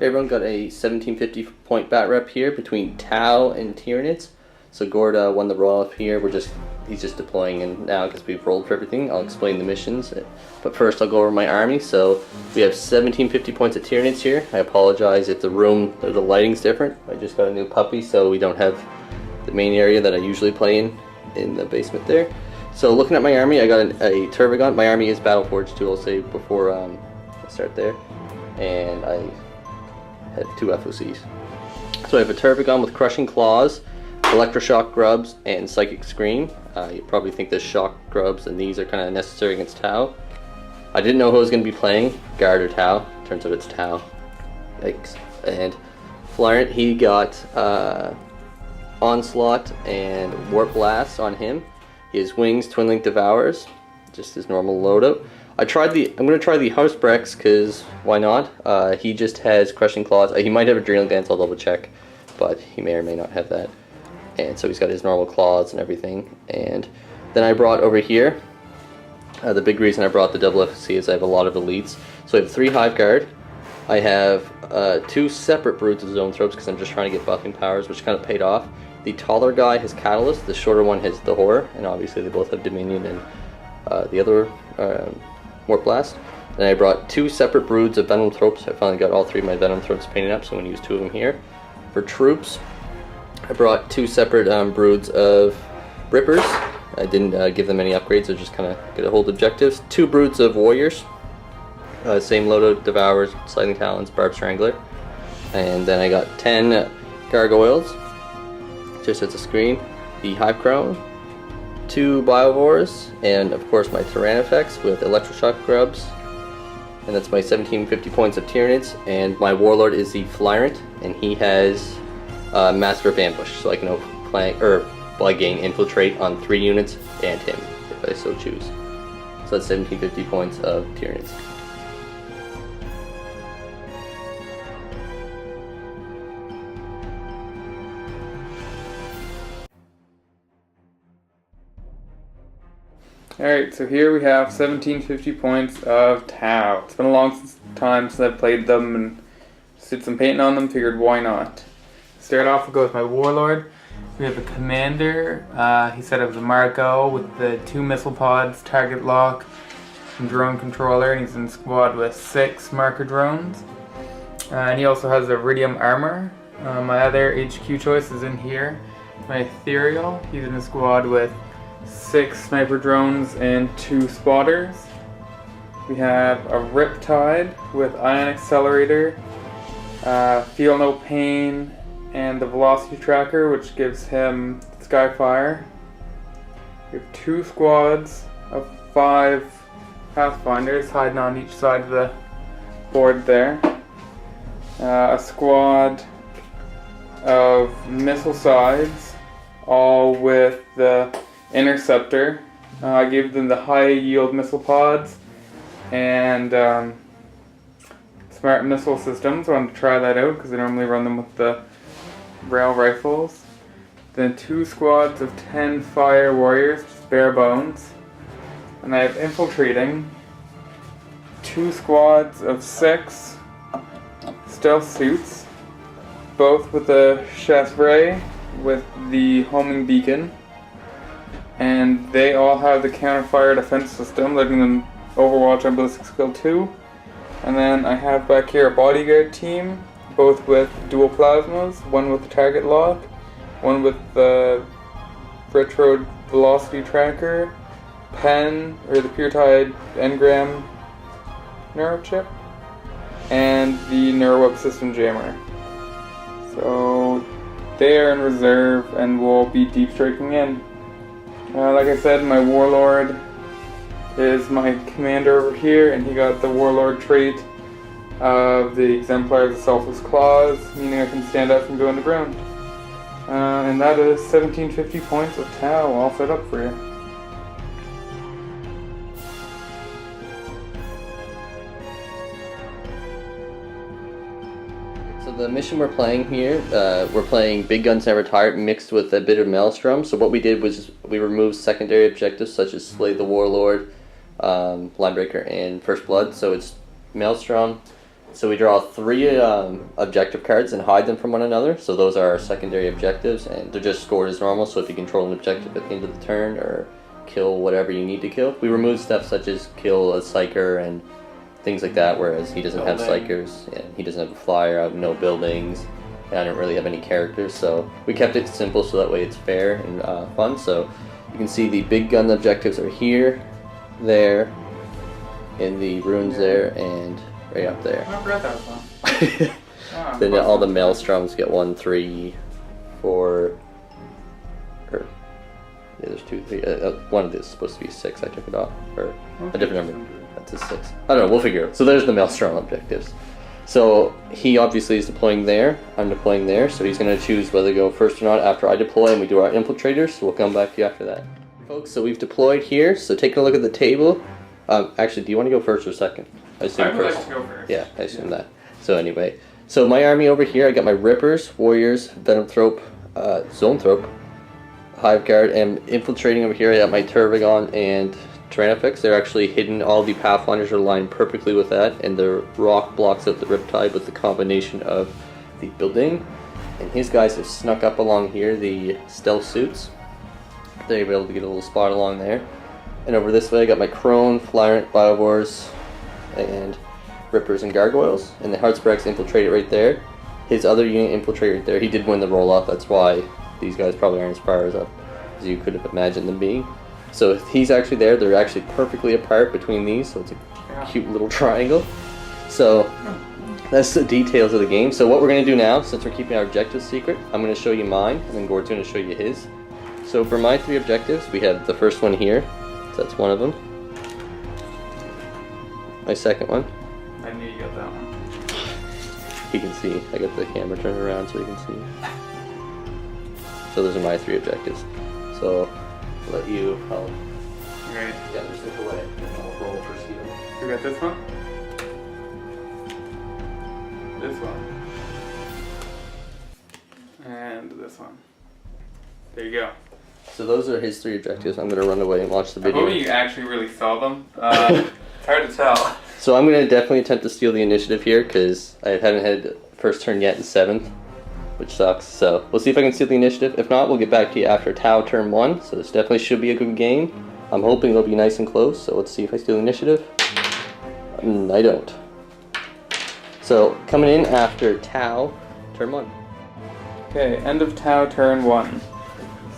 Everyone got a 1750 point Batrep here between Tau and Tyranids. So Gorda won the roll up here. He's just deploying in now because we've rolled for everything. I'll explain the missions, but first I'll go over my army. So we have 1750 points at Tyranids here. I apologize if the lighting's different. I just got a new puppy, so we don't have the main area that I usually play in the basement there. So looking at my army, I got a Turbigon. My army is Battleforged too, I'll say before I start there. And I had 2 FOCs. So I have a Turbigon with Crushing Claws, Electroshock Grubs, and Psychic Scream. You probably think the Shock Grubs and these are kind of necessary against Tau. I didn't know who I was going to be playing, Guard or Tau. Turns out it's Tau. Yikes. And Flyrant, he got Onslaught and Warp Blast on him. His Wings, Twin Link Devours, just his normal loadout. I'm going to try the Housebrex because why not? He just has Crushing Claws. He might have Adrenal Glands, I'll double check, but he may or may not have that. And so he's got his normal claws and everything. And then I brought over here, the big reason I brought the double FOC is I have a lot of elites. So I have 3 Hive Guard. I have 2 separate Broods of Zoanthropes because I'm just trying to get buffing powers, which kind of paid off. The taller guy has Catalyst, the shorter one has the Horror, and obviously they both have Dominion and the other Warp Blast. Then I brought 2 separate Broods of Venomthropes. I finally got all 3 of my Venomthropes painted up, so I'm going to use 2 of them here. For troops, I brought 2 separate Broods of Rippers. I didn't give them any upgrades, I just kind of get a hold objectives. 2 Broods of Warriors. Same loadout, Devours, Sliding Talons, Barb Strangler. And then I got 10 Gargoyles, just as a screen. The Hive Crone, 2 Biovores, and of course my Tyrannifex with Electroshock Grubs. And that's my 1750 points of Tyranids. And my Warlord is the Flyrant, and he has Master of Ambush, so I can gain Infiltrate on 3 units and him, if I so choose. So that's 1750 points of Tyranids. Alright, so here we have 1750 points of Tau. It's been a long time since I've played them and just did some painting on them, figured why not. Start off, we'll go with my Warlord. We have a Commander, he said it was a Marco with the 2 missile pods, target lock, and drone controller, and he's in squad with 6 marker drones. And he also has Iridium armor. My other HQ choice is in here. My Ethereal, he's in a squad with 6 sniper drones and 2 spotters. We have a Riptide with Ion Accelerator, Feel No Pain, and the Velocity Tracker, which gives him Skyfire. We have 2 squads of 5 Pathfinders hiding on each side of the board there. A squad of Missile Sides, all with the Interceptor. I gave them the high yield missile pods and smart missile systems. I wanted to try that out because I normally run them with the rail rifles. Then 2 squads of 10 fire warriors, just bare bones. And I have infiltrating 2 squads of 6 stealth suits, both with a Chasseray with the homing beacon. And they all have the counter-fire defense system, letting them overwatch on ballistic skill 2. And then I have back here a bodyguard team, both with dual plasmas, one with the target lock, one with the retro velocity tracker, pen, or the pure tide engram neurochip, and the neuroweb system jammer. So they are in reserve and will be deep striking in. Like I said, my Warlord is my commander over here, and he got the Warlord trait of the Exemplars of Selfless Claws, meaning I can stand up from going to ground. And that is 1750 points of Tau all set up for you. So the mission we're playing here, we're playing Big Guns Never Tire mixed with a bit of Maelstrom. So what we did was we removed secondary objectives such as Slay the Warlord, Linebreaker, and First Blood. So it's Maelstrom, So we draw 3 objective cards and hide them from one another. So those are our secondary objectives, and they're just scored as normal. So if you control an objective at the end of the turn or kill whatever you need to kill, we remove stuff such as kill a psyker and things like that. Whereas he doesn't have psychers, and he doesn't have a flyer. I have no buildings, and I don't really have any characters. So we kept it simple so that way it's fair and fun. So you can see the big gun objectives are here, there, in the runes there, and right up there. I forgot that one. Then all the Maelstroms get 1, 3, 4. Yeah, there's 2, 3. One of these is supposed to be 6. I took it off, or a different number. That's a 6. I don't know. We'll figure it out. So there's the Maelstrom objectives. So he obviously is deploying there. I'm deploying there. So he's going to choose whether to go first or not after I deploy, and we do our infiltrators. So we'll come back to you after that, folks. So we've deployed here. So taking a look at the table. Actually, do you want to go first or second? I would like to go first. Yeah, I assume that. So anyway, so my army over here, I got my Rippers, Warriors, Venomthrope, Zoanthrope, Hive Guard, and infiltrating over here I got my Turbigon and Tyranids. They're actually hidden. All the Pathfinders are aligned perfectly with that, and the rock blocks up the Riptide with the combination of the building. And his guys have snuck up along here, the stealth suits. They're able to get a little spot along there. And over this way I got my Crone, Flyrant, Biowars, and Rippers and Gargoyles, and the Heartsbrax infiltrated right there. His other unit infiltrated right there. He did win the roll-off. That's why these guys probably aren't as far as up as you could have imagined them being. So if he's actually there, they're actually perfectly apart between these, so it's a cute little triangle. So that's the details of the game. So what we're going to do now, since we're keeping our objectives secret, I'm going to show you mine, and then Gord's going to show you his. So for my 3 objectives, we have the first one here. So that's one of them. My second one. I knew you got that one. He can see. I got the camera turned around so he can see. So those are my 3 objectives. So I'll let you help. Right. Yeah, just look away. And I'll roll for Steven. You got this one? This one. And this one. There you go. So those are his 3 objectives. I'm going to run away and watch the video. I'm hoping you actually really saw them. It's hard to tell. So I'm going to definitely attempt to steal the initiative here because I haven't had first turn yet in 7th, which sucks. So we'll see if I can steal the initiative. If not, we'll get back to you after Tau turn 1. So this definitely should be a good game. I'm hoping it'll be nice and close. So let's see if I steal the initiative. I don't. So coming in after Tau turn 1. Okay, end of Tau turn 1.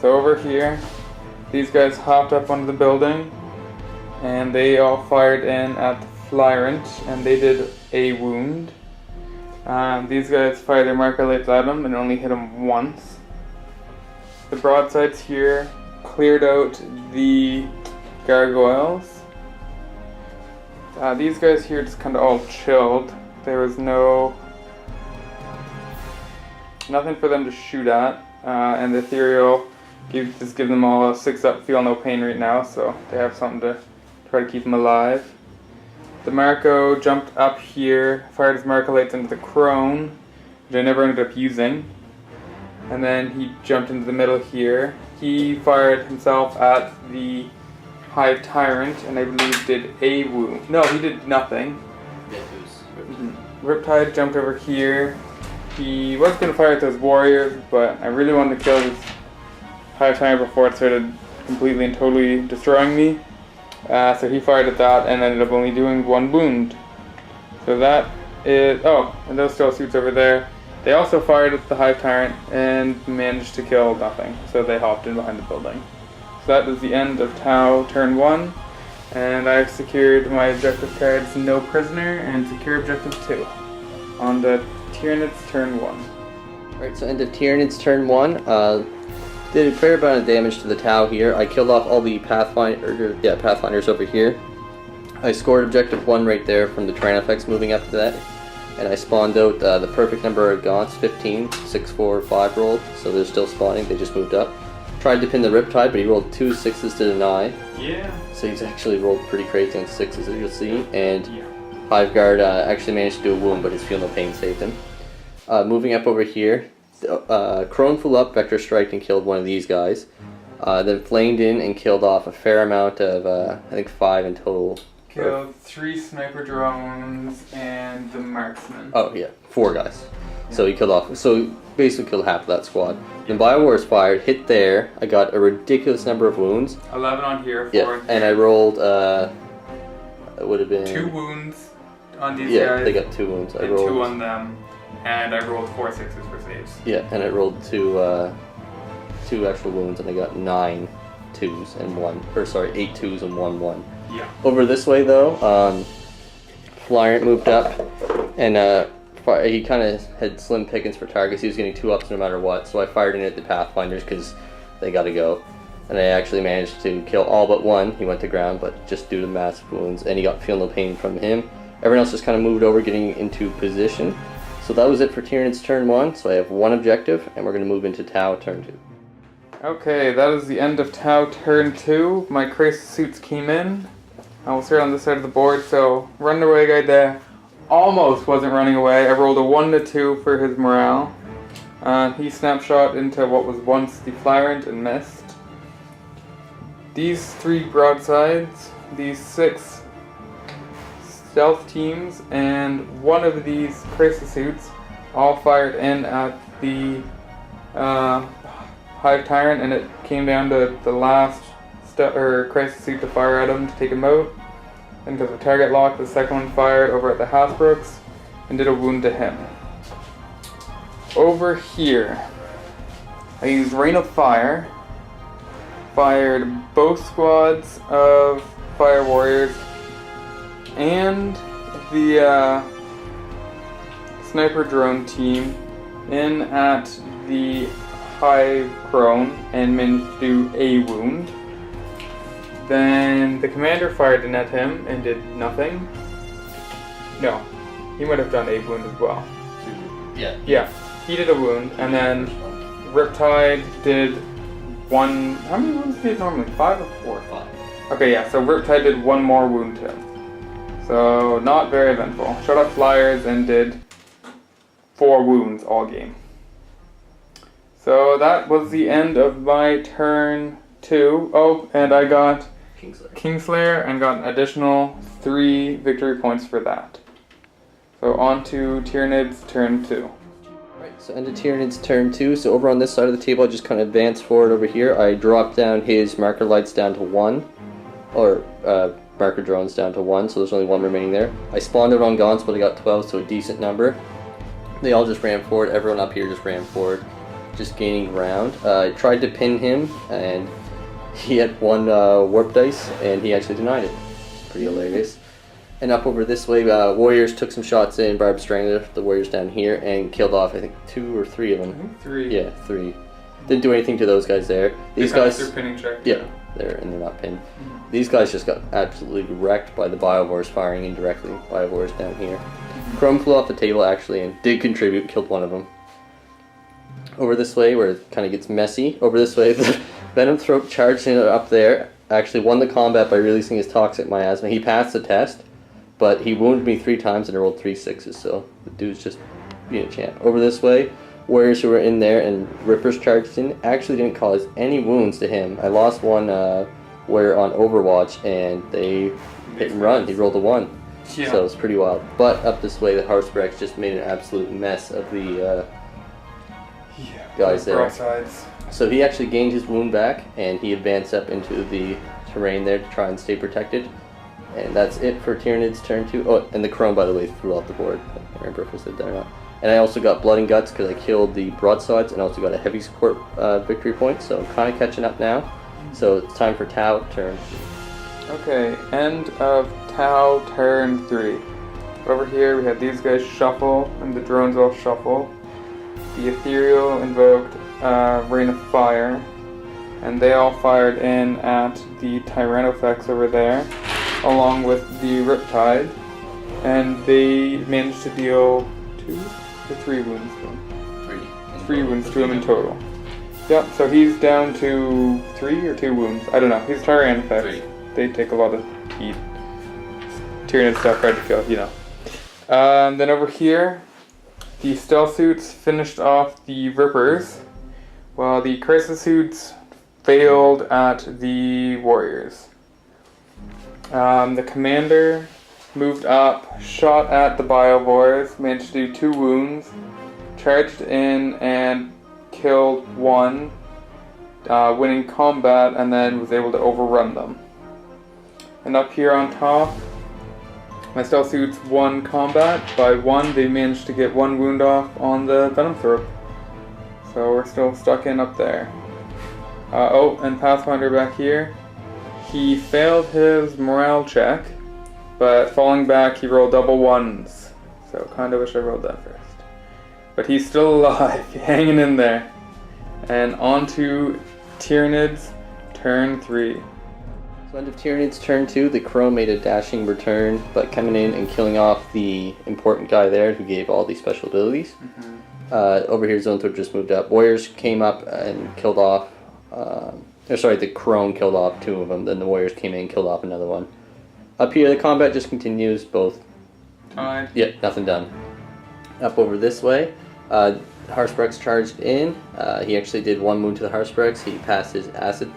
So over here, these guys hopped up onto the building, and they all fired in at the Flyrant, and they did a wound. These guys fired their Markelites at him and only hit him once. The broadsides here cleared out the gargoyles. These guys here just kind of all chilled. There was nothing for them to shoot at, and the ethereal just give them all a 6-up, feel no pain right now, so they have something to try to keep them alive. The Marco jumped up here, fired his Markelites into the Crone, which I never ended up using. And then he jumped into the middle here. He fired himself at the Hive Tyrant, and I believe did a wound. No, he did nothing. Riptide jumped over here. He was going to fire at those warriors, but I really wanted to kill his Hive Tyrant before it started completely and totally destroying me. So he fired at that and ended up only doing 1 wound. So that is... Oh, and those stealth suits over there. They also fired at the Hive Tyrant and managed to kill nothing. So they hopped in behind the building. So that is the end of Tau turn 1. And I've secured my objective cards No Prisoner and Secure Objective 2 on the Tyranids turn 1. Alright, so end of Tyranids turn 1. Did a fair amount of damage to the Tau here. I killed off all the Pathfinders over here. I scored objective 1 right there from the Tyranids moving up to that. And I spawned out the perfect number of gaunts, 15, 6, 4, 5 rolled. So they're still spawning, they just moved up. Tried to pin the Riptide, but he rolled 2 6s to deny. Yeah. So he's actually rolled pretty crazy on 6s, as you'll see. And Hive Guard actually managed to do a wound, but his Feel No Pain saved him. Moving up over here, Crone flew up, Vector Strike, and killed one of these guys. Then flamed in and killed off a fair amount of, I think 5 in total Killed 3 sniper drones and the marksman. Oh yeah, 4 guys. So he killed off. So basically killed half of that squad. Then Biowars fired, hit there. I got a ridiculous number of wounds. 11 on here. 4 Yeah, on here. and I rolled. It would have been 2 wounds on these Yeah, guys. they got 2 wounds. I and rolled 2 on them, and I rolled 4 6s for saves. Yeah, and I rolled 2 actual wounds, and I got 9 2s and 1. Or sorry, 8 2s and 1 1. Yeah. Over this way though, Flyrant moved up, and he kind of had slim pickings for targets. He was getting 2 ups no matter what, so I fired in at the Pathfinders because they got to go. And I actually managed to kill all but 1. He went to ground, but just due to massive wounds, and he got feel no pain from him. Everyone else just kind of moved over, getting into position. So that was it for Tyranids turn 1. So I have 1 objective, and we're going to move into Tau turn 2. Okay, that is the end of Tau turn 2. My crisis suits came in. I will start on this side of the board. So running away guy there almost wasn't running away. I rolled a 1 to 2 for his morale. He snapshot into what was once the Flyrant and missed. These 3 broadsides, these 6 stealth teams, and 1 of these crisis suits all fired in at the Hive Tyrant, and it came down to the last crisis suit to fire at him to take him out. And because of target lock, the second one fired over at the Hasbrooks and did a wound to him. Over here, I used Rain of Fire, fired both squads of Fire Warriors and the sniper drone team in at the Hive Crone and managed to do a wound. Then the commander fired in at him and did nothing. No, he might have done a wound as well. Yeah, he did a wound, and then Riptide did 1. How many wounds did he normally? 5 or 4? 5. Okay, yeah, so Riptide did 1 more wound to him. So not very eventful. Shot up flyers and did 4 wounds all game. So that was the end of my turn 2. Oh, and I got Kingslayer and got an additional 3 victory points for that. So on to Tyranids turn 2. Right, so into Tyranids turn 2. So over on this side of the table, I just kind of advanced forward over here. I dropped down his marker lights down to 1, or marker drones down to 1, so there's only 1 remaining there. I spawned out on Gaunts, but I got 12, so a decent number. They all just ran forward. Everyone up here just ran forward, just gaining ground. I tried to pin him, and he had 1 warp dice, and he actually denied it. Pretty hilarious. And up over this way, Warriors took some shots in, Barb Strangler, the Warriors down here, and killed off, I think, 2 or 3 of them. I think 3. Yeah, 3. Didn't do anything to those guys there. These guys, They're pinning check. yeah, they're not pinned. These guys just got absolutely wrecked by the Biowars firing indirectly. Biowars down here. Chrome flew off the table actually and did contribute, killed 1 of them. Over this way, where it kind of gets messy. Over this way, the Venom Throat charged in up there. Actually won the combat by releasing his toxic miasma. He passed the test, but he wounded me 3 times and I rolled 3 6s. So the dude's just being a champ. Over this way, Warriors who were in there and Rippers charged in actually didn't cause any wounds to him. I lost 1 Warrior on Overwatch and they hit and run. He rolled a 1. Yeah. So it's pretty wild. But up this way, the Housebreaks just made an absolute mess of the guys there. Broadsides. So he actually gained his wound back, and he advanced up into the terrain there to try and stay protected. And that's it for Tyranids turn 2. Oh, and the Chrome, by the way, threw off the board. I can't remember if I said that or not. And I also got Blood and Guts because I killed the broadsides, and also got a heavy support victory point. So I'm kind of catching up now. So it's time for Tau turn 3. Okay, end of Tau turn 3. Over here we had these guys shuffle, and the drones all shuffle. The Ethereal invoked Rain of Fire, and they all fired in at the Tyrannofex over there, along with the Riptide, and they managed to deal 2 or 3 wounds to him. 3 wounds to him in total. Yep, so he's down to 3 or 2 wounds. I don't know. He's Tyrannofex. They take a lot of heat. Tyranid stuff hard to kill, you know. Then over here, the stealth suits finished off the Rippers, while the crisis suits failed at the Warriors. The commander moved up, shot at the Biovores, managed to do 2 wounds, charged in and killed 1, winning combat, and then was able to overrun them. And up here on top, my stealth suits won combat. By 1, they managed to get 1 wound off on the Venom Throat. So we're still stuck in up there. Oh, and Pathfinder back here. He failed his morale check, but falling back he rolled double 1s. So kinda wish I rolled that first. But he's still alive, hanging in there. And on to Tyranids, turn 3. So end of Tyranids turn 2, the Crow made a dashing return, but coming in and killing off the important guy there who gave all these special abilities. Over here, Zone Throat just moved up. Warriors came up and killed off, the Crone killed off 2 of them, then the Warriors came in and killed off another one. Up here, the combat just continues, both. Tied. Yeah, nothing done. Up over this way, Harsprex charged in. He actually did 1 wound to the Harsprex. He passed his acid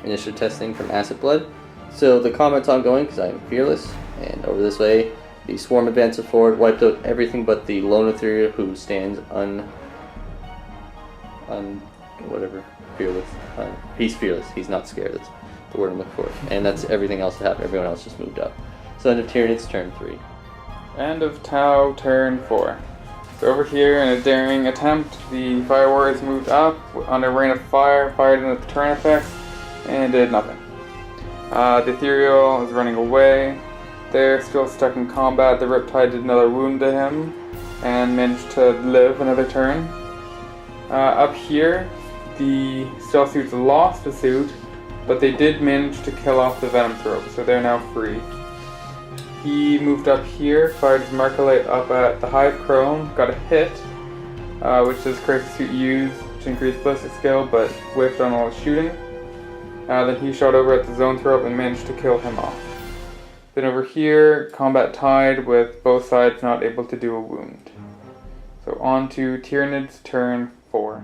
initiative testing from Acid Blood. So the combat's ongoing because I am fearless. And over this way, the Swarm advances forward, wiped out everything but the Lone Ethereal, who stands fearless. He's fearless. He's not scared. That's the word I'm looking for. And that's everything else that happened. Everyone else just moved up. So end of Tyranids, turn 3. End of Tau, turn 4. So over here, in a daring attempt, the Fire Warriors moved up on a rain of fire, fired in at the turn effects, and did nothing. The Ethereal is running away. They're still stuck in combat. The Riptide did another wound to him and managed to live another turn. Up here, the Stealth Suits lost a suit, but they did manage to kill off the Venom Throat, so they're now free. He moved up here, fired his Marcolite up at the Hive Crone, got a hit, which this Crisis Suit used to increase ballistic skill, but whiffed on all his shooting. Then he shot over at the Zone Throat and managed to kill him off. Then over here, combat tied with both sides not able to do a wound. So on to Tyranids, turn 4.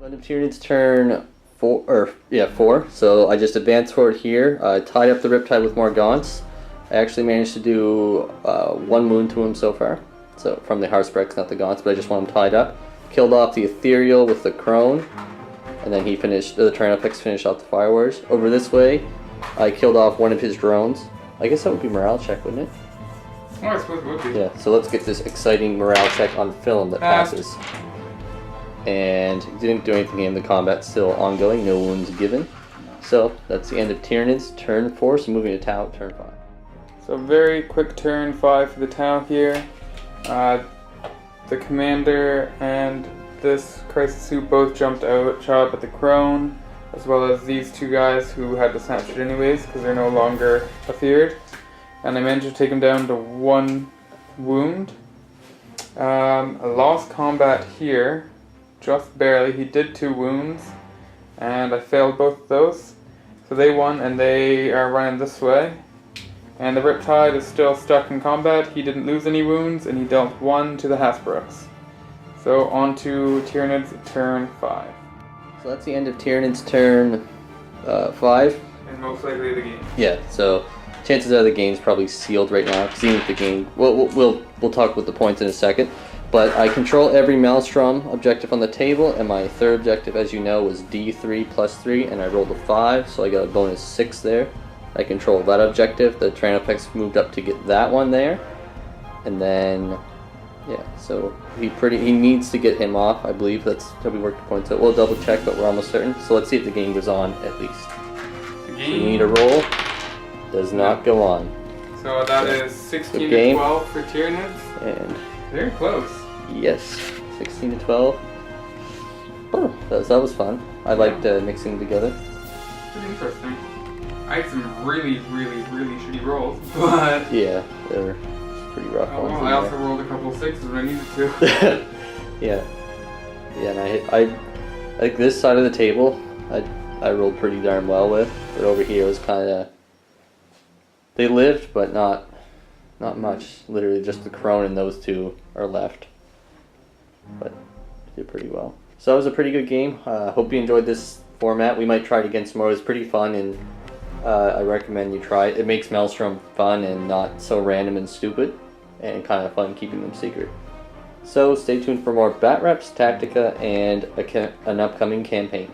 End of Tyranids, turn 4. So I just advanced forward here, tied up the Riptide with more gaunts. I actually managed to do 1 wound to him so far. So from the Harsprex, not the gaunts, but I just want him tied up. Killed off the Ethereal with the Crone. And then he finished, the Tyranids finished off the Fire Warriors. Over this way, I killed off 1 of his drones. I guess that would be morale check, wouldn't it? Oh, I suppose it would be. Yeah, so let's get this exciting morale check on film that passes. And he didn't do anything in the combat, still ongoing, no wounds given. So that's the end of Tyranids, turn 4, so moving to Tau, turn 5. So very quick turn 5 for the Tau here. The Commander and this Crisis Suit both jumped out, shot up at the Crone, as well as these 2 guys who had to snatch it anyways because they're no longer afeared. And I managed to take him down to 1 wound. I lost combat here, just barely. He did 2 wounds, and I failed both of those. So they won, and they are running this way. And the Riptide is still stuck in combat. He didn't lose any wounds, and he dealt 1 to the Hasbroucks. So on to Tyranids, turn 5. So that's the end of Tyranids, turn 5. And most likely the game. Yeah, so chances are the game's probably sealed right now. Seeing the game, we'll talk with the points in a second. But I control every Maelstrom objective on the table, and my 3rd objective, as you know, was D3 plus 3, and I rolled a 5, so I got a bonus 6 there. I control that objective. The Tyranids moved up to get that one there, and then yeah. So he needs to get him off. I believe that's how we work the points out. We'll double check, but we're almost certain. So let's see if the game goes on at least. The So we need a roll. Does not go on. So that is 16 to 12 for Tyranids. And very close. yes, 16 to 12. Oh, that was fun. I liked mixing together. Pretty interesting. I had some really, really, really shitty rolls, but yeah, they were pretty rough ones. Well, I also rolled a couple of 6s when I needed to. yeah, and I like this side of the table. I rolled pretty darn well with, but over here was kind of. They lived, but not much. Literally, just the Crone and those 2 are left, but did pretty well. So that was a pretty good game. Hope you enjoyed this format. We might try it again some more. It was pretty fun, and I recommend you try it. It makes Maelstrom fun and not so random and stupid, and kind of fun keeping them secret. So stay tuned for more Batreps, Tactica, and an upcoming campaign.